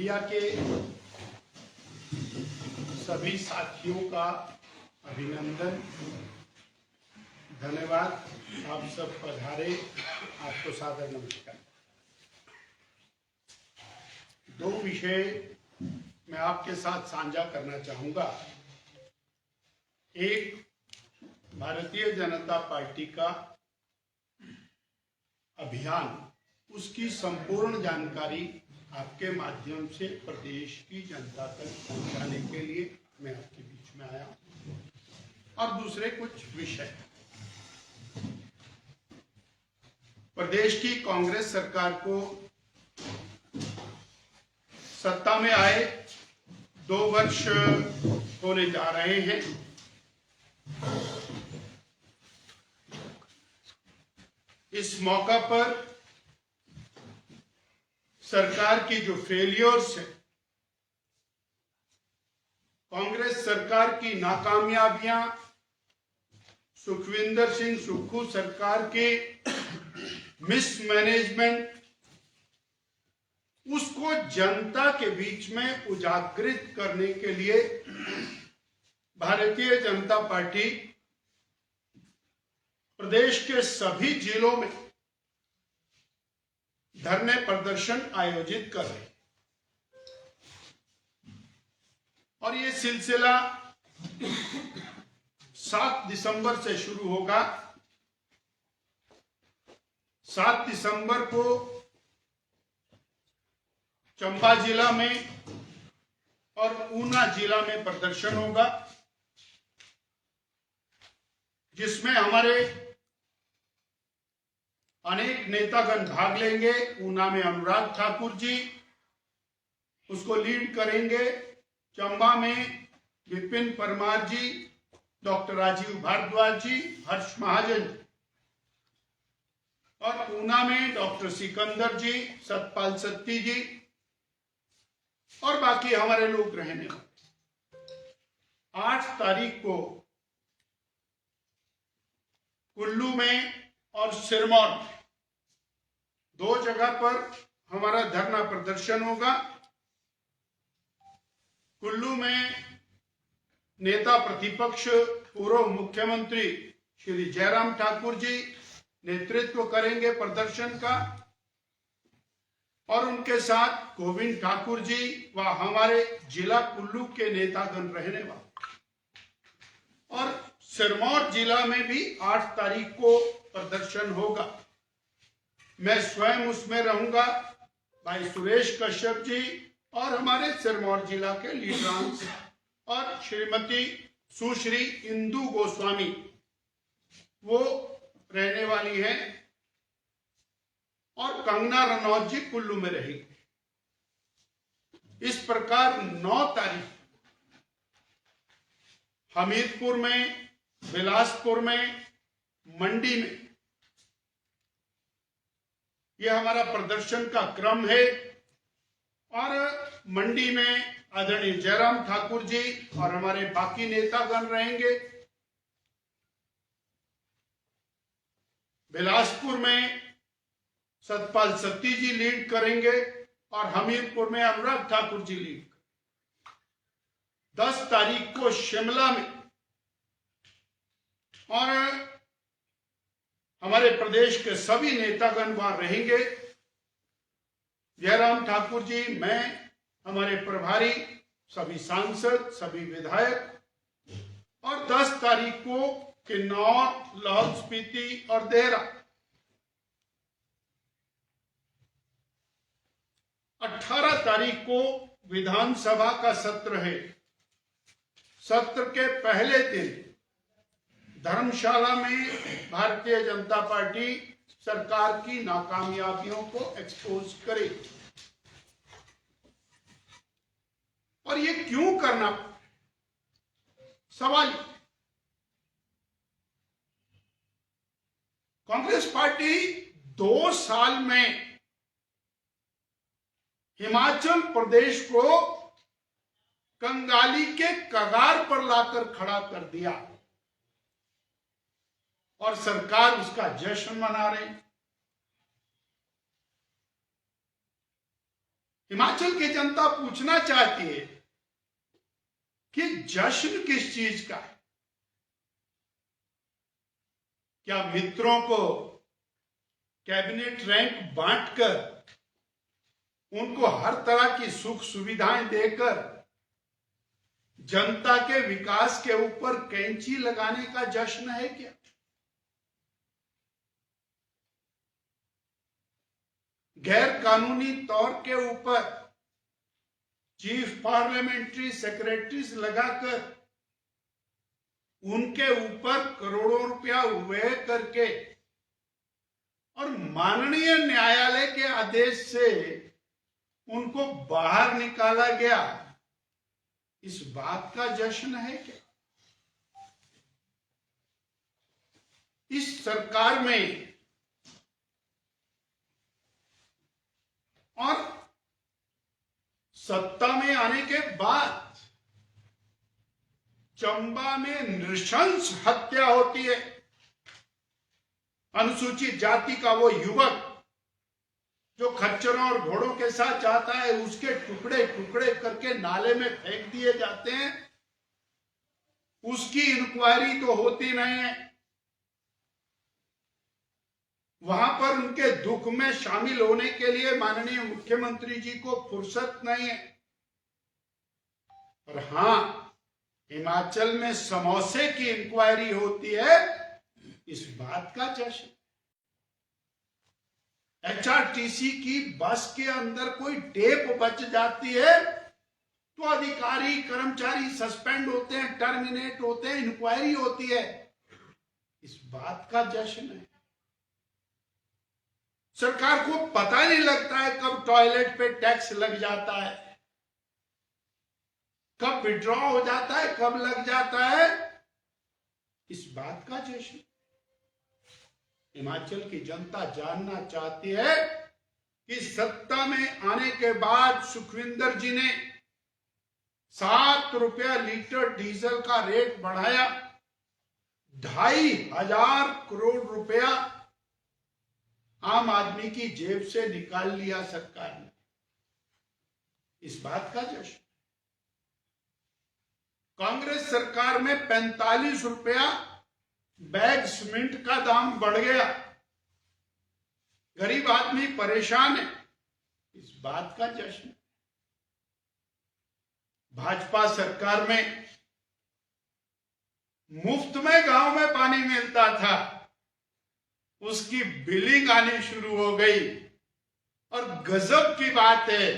Media के सभी साथियों का अभिनंदन, धन्यवाद। आप सब पधारे, आपको सादर नमस्कार। दो विषय मैं आपके साथ साझा करना चाहूंगा। एक, भारतीय जनता पार्टी का अभियान, उसकी संपूर्ण जानकारी आपके माध्यम से प्रदेश की जनता तक पहुंचाने के लिए मैं आपके बीच में आया हूं। और दूसरे कुछ विषय, प्रदेश की कांग्रेस सरकार को सत्ता में आए 2 वर्ष होने जा रहे हैं। इस मौका पर सरकार की जो फेलियर्स है, कांग्रेस सरकार की नाकामयाबियां, सुखविंदर सिंह सुक्खू सरकार के मिसमैनेजमेंट, उसको जनता के बीच में उजागरित करने के लिए भारतीय जनता पार्टी प्रदेश के सभी जिलों में धरने प्रदर्शन आयोजित कर रहे हैं। और ये सिलसिला 7 दिसंबर से शुरू होगा। 7 दिसंबर को चंबा जिला में और ऊना जिला में प्रदर्शन होगा, जिसमें हमारे अनेक नेतागण भाग लेंगे। ऊना में अनुराग ठाकुर जी उसको लीड करेंगे, चंबा में विपिन परमार जी, डॉक्टर राजीव भारद्वाज जी, हर्ष महाजन जी, और ऊना में डॉक्टर सिकंदर जी, सतपाल सत्ती जी और बाकी हमारे लोग रहने वाले। 8 तारीख को कुल्लू में और सिरमौर में 2 जगह पर हमारा धरना प्रदर्शन होगा। कुल्लू में नेता प्रतिपक्ष पूर्व मुख्यमंत्री श्री जयराम ठाकुर जी नेतृत्व करेंगे प्रदर्शन का, और उनके साथ गोविंद ठाकुर जी व हमारे जिला कुल्लू के नेतागण रहने वाले। और सिरमौर जिला में भी 8 तारीख को प्रदर्शन होगा। मैं स्वयं उसमें रहूंगा, भाई सुरेश कश्यप जी और हमारे सिरमौर जिला के लीडरांस और श्रीमती सुश्री इंदु गोस्वामी वो रहने वाली हैं, और कंगना रनौत जी कुल्लू में रहेगी। इस प्रकार 9 तारीख हमीरपुर में, बिलासपुर में, मंडी में यह हमारा प्रदर्शन का क्रम है। और मंडी में आदरणीय जयराम ठाकुर जी और हमारे बाकी नेतागण रहेंगे। बिलासपुर में सतपाल सत्ती जी लीड करेंगे और हमीरपुर में अनुराग ठाकुर जी लीड। 10 तारीख को शिमला में और हमारे प्रदेश के सभी नेतागण वहां रहेंगे। जयराम ठाकुर जी, मैं, हमारे प्रभारी, सभी सांसद, सभी विधायक, और 10 तारीख को किन्नौर, लाहौल स्पीति और देहरा। 18 तारीख को विधानसभा का सत्र है। सत्र के पहले दिन धर्मशाला में भारतीय जनता पार्टी सरकार की नाकामयाबियों को एक्सपोज करे। और ये क्यों करना, सवाल। कांग्रेस पार्टी 2 साल में हिमाचल प्रदेश को कंगाली के कगार पर लाकर खड़ा कर दिया, और सरकार उसका जश्न मना रही। हिमाचल की जनता पूछना चाहती है कि जश्न किस चीज का है? क्या मित्रों को कैबिनेट रैंक बांटकर उनको हर तरह की सुख सुविधाएं देकर जनता के विकास के ऊपर कैंची लगाने का जश्न है क्या? गैर कानूनी तौर के ऊपर चीफ पार्लियामेंट्री सेक्रेटरीज लगाकर उनके ऊपर करोड़ों रुपया व्यय करके और माननीय न्यायालय के आदेश से उनको बाहर निकाला गया, इस बात का जश्न है क्या? इस सरकार में और सत्ता में आने के बाद चंबा में नृशंस हत्या होती है। अनुसूचित जाति का वो युवक जो खच्चरों और घोड़ों के साथ जाता है, उसके टुकड़े टुकड़े करके नाले में फेंक दिए जाते हैं। उसकी इंक्वायरी तो होती नहीं है। वहां पर उनके दुख में शामिल होने के लिए माननीय मुख्यमंत्री जी को फुर्सत नहीं है। और हां, हिमाचल में समोसे की इंक्वायरी होती है, इस बात का जश्न। एचआरटीसी की बस के अंदर कोई टेप बच जाती है तो अधिकारी कर्मचारी सस्पेंड होते हैं, टर्मिनेट होते हैं, इंक्वायरी होती है, इस बात का जश्न है। सरकार को पता नहीं लगता है कब टॉयलेट पे टैक्स लग जाता है, कब विड्रॉ हो जाता है, कब लग जाता है, इस बात का जश्न। हिमाचल की जनता जानना चाहती है कि सत्ता में आने के बाद सुखविंदर जी ने 7 रुपया लीटर डीजल का रेट बढ़ाया, 2,500 करोड़ रुपया आम आदमी की जेब से निकाल लिया सरकार ने, इस बात का जश्न। कांग्रेस सरकार में 45 रुपया बैग सीमेंट का दाम बढ़ गया, गरीब आदमी परेशान है, इस बात का जश्न। भाजपा सरकार में मुफ्त में गांव में पानी मिलता था, उसकी बिलिंग आनी शुरू हो गई। और गजब की बात है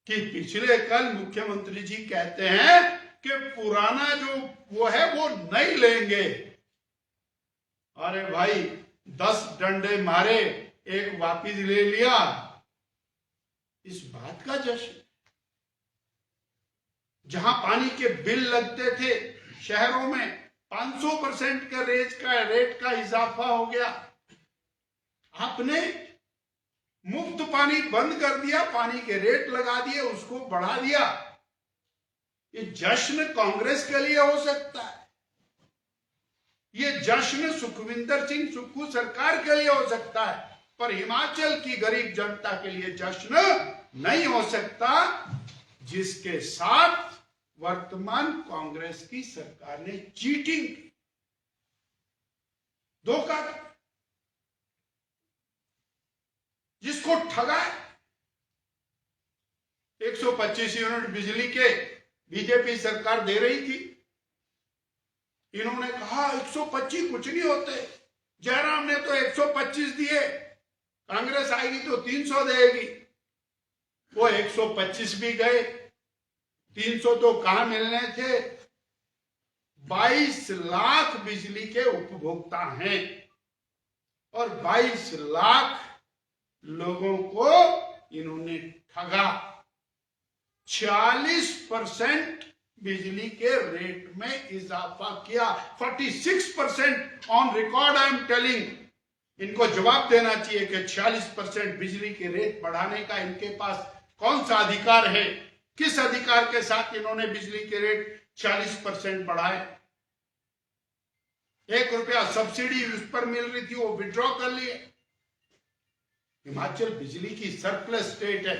कि पिछले कल मुख्यमंत्री जी कहते हैं कि पुराना जो वो है वो नहीं लेंगे। अरे भाई, 10 डंडे मारे, एक वापिस ले लिया, इस बात का जश्न। जहां पानी के बिल लगते थे शहरों में, 500% का रेट का इजाफा हो गया। आपने मुफ्त पानी बंद कर दिया, पानी के रेट लगा दिए, उसको बढ़ा दिया। ये जश्न कांग्रेस के लिए हो सकता है, ये जश्न सुखविंदर सिंह सुक्खू सरकार के लिए हो सकता है, पर हिमाचल की गरीब जनता के लिए जश्न नहीं हो सकता, जिसके साथ वर्तमान कांग्रेस की सरकार ने चीटिंग की, धोखा, जिसको ठगा। 125 यूनिट बिजली के बीजेपी सरकार दे रही थी, इन्होंने कहा 125 कुछ नहीं होते, जयराम ने तो 125 दिए, कांग्रेस आएगी तो 300 देगी। वो 125 भी गए, 300 तो कहां मिलने थे। 22 लाख बिजली के उपभोक्ता हैं और 22 लाख लोगों को इन्होंने ठगा। 46% बिजली के रेट में इजाफा किया, 46% on record. I am telling, इनको जवाब देना चाहिए कि 46% बिजली के रेट बढ़ाने का इनके पास कौन सा अधिकार है, किस अधिकार के साथ इन्होंने बिजली के रेट 40% बढ़ाए। 1 रुपया सब्सिडी उस पर मिल रही थी, वो विड्रॉ कर लिए। हिमाचल बिजली की सरप्लस स्टेट है,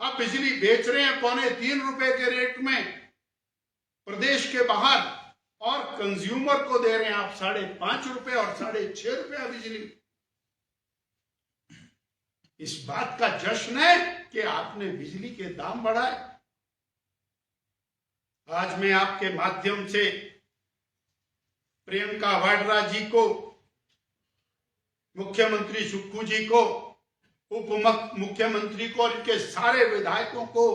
आप बिजली बेच रहे हैं 2.25 के रेट में प्रदेश के बाहर, और कंज्यूमर को दे रहे हैं आप 5.5 और 6.5 बिजली। इस बात का जश्न है कि आपने बिजली के दाम बढ़ाए। आज मैं आपके माध्यम से प्रियंका वाड्रा जी को, मुख्यमंत्री सुक्खू जी को, उप मुख्यमंत्री को और इनके सारे विधायकों को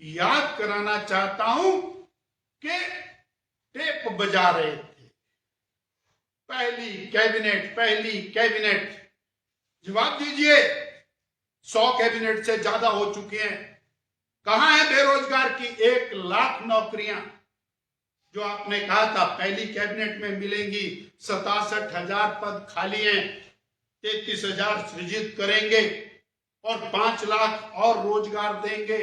याद कराना चाहता हूं कि टेप बजा रहे थे। पहली कैबिनेट, जवाब दीजिए। 100 कैबिनेट से ज्यादा हो चुके हैं। कहां है बेरोजगार की 1 लाख नौकरियां जो आपने कहा था पहली कैबिनेट में मिलेंगी? 67,000 पद खाली हैं, 33,000 सृजित करेंगे और 5 लाख और रोजगार देंगे।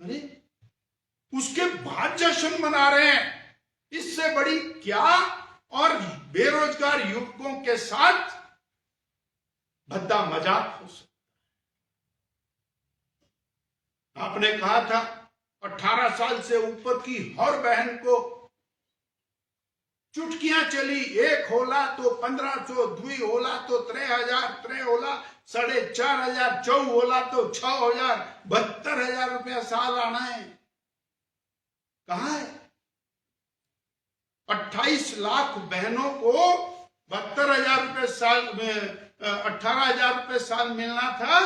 अरे उसके बाद जश्न मना रहे हैं, इससे बड़ी क्या? और बेरोजगार युवकों के साथ भद्दा मजाक हो सकता। आपने कहा था 18 साल से ऊपर की हर बहन को चुटकियां चली, 1 होला तो 1500, 2 होला तो 3000, 3 होला 4,500, 4 होला तो 6,000, 72,000 रुपया साल आना है। कहा है? 28 लाख बहनों को 72,000 रुपये साल में 18,000 रुपये साल मिलना था,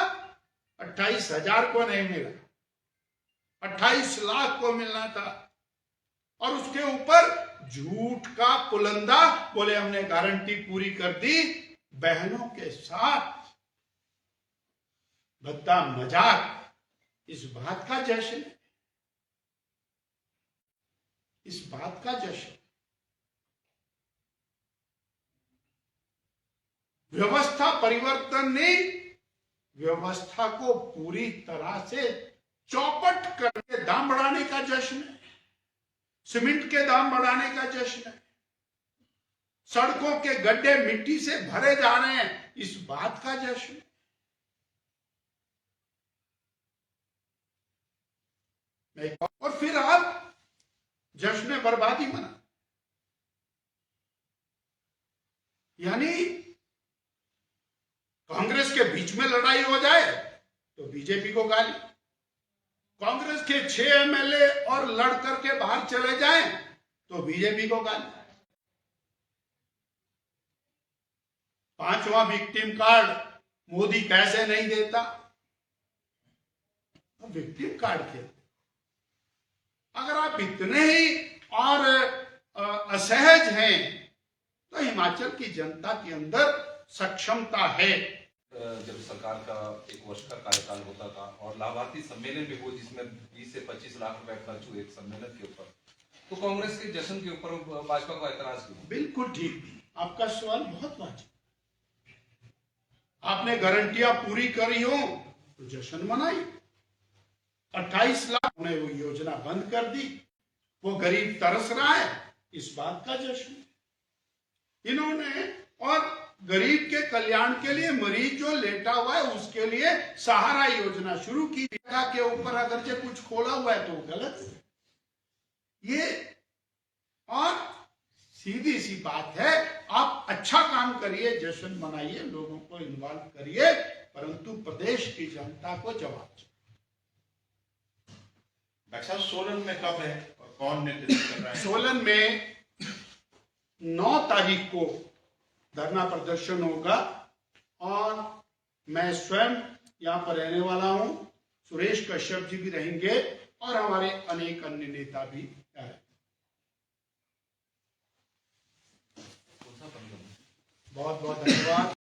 28,000 को नहीं मिला, 28 लाख को मिलना था। और उसके ऊपर झूठ का पुलंदा, बोले हमने गारंटी पूरी कर दी। बहनों के साथ भद्दा मजाक, इस बात का जश्न, इस बात का जश्न। व्यवस्था परिवर्तन ने व्यवस्था को पूरी तरह से चौपट करके दाम बढ़ाने का जश्न है। सीमेंट के दाम बढ़ाने का जश्न है। सड़कों के गड्ढे मिट्टी से भरे जा रहे हैं, इस बात का जश्न है। और फिर आप जश्न बर्बादी मना, यानी कांग्रेस के बीच में लड़ाई हो जाए तो बीजेपी को गाली, कांग्रेस के 6 एमएलए और लड़ करके बाहर चले जाएं तो बीजेपी को गाली। 5वां विक्टिम कार्ड मोदी कैसे नहीं देता? विक्टिम कार्ड के अगर आप इतने ही और असहज हैं तो हिमाचल की जनता के अंदर सक्षमता है। जब सरकार का 1 वर्ष का कार्यकाल होता था और लाभार्थी सम्मेलन भी हुआ जिसमें 20 से 25 लाख रुपए खर्च हुए एक सम्मेलन के ऊपर, तो कांग्रेस के जश्न के ऊपर भाजपा को ऐतराज क्यों? बिल्कुल ठीक, आपका सवाल बहुत वाजिब। आपने गारंटियां पूरी करी हो तो जश्न मनाई। 28 लाख ने वो योजना बंद कर दी, वो गरीब तरस रहा है, इस बात का जश्न इन्होंने। और गरीब के कल्याण के लिए मरीज जो लेटा हुआ है उसके लिए सहारा योजना शुरू की। के ऊपर अगर से कुछ खोला हुआ है तो गलत है ये। और सीधी सी बात है, आप अच्छा काम करिए, जश्न मनाइए, लोगों को इन्वॉल्व करिए, परंतु प्रदेश की जनता को जवाब दो। डॉक्टर साहब, सोलन में कब है और कौन नेतृत्व कर रहा है? सोलन में 9 तारीख को धरना प्रदर्शन होगा और मैं स्वयं यहाँ पर रहने वाला हूँ, सुरेश कश्यप जी भी रहेंगे और हमारे अनेक अन्य नेता भी रहेंगे। बहुत बहुत धन्यवाद।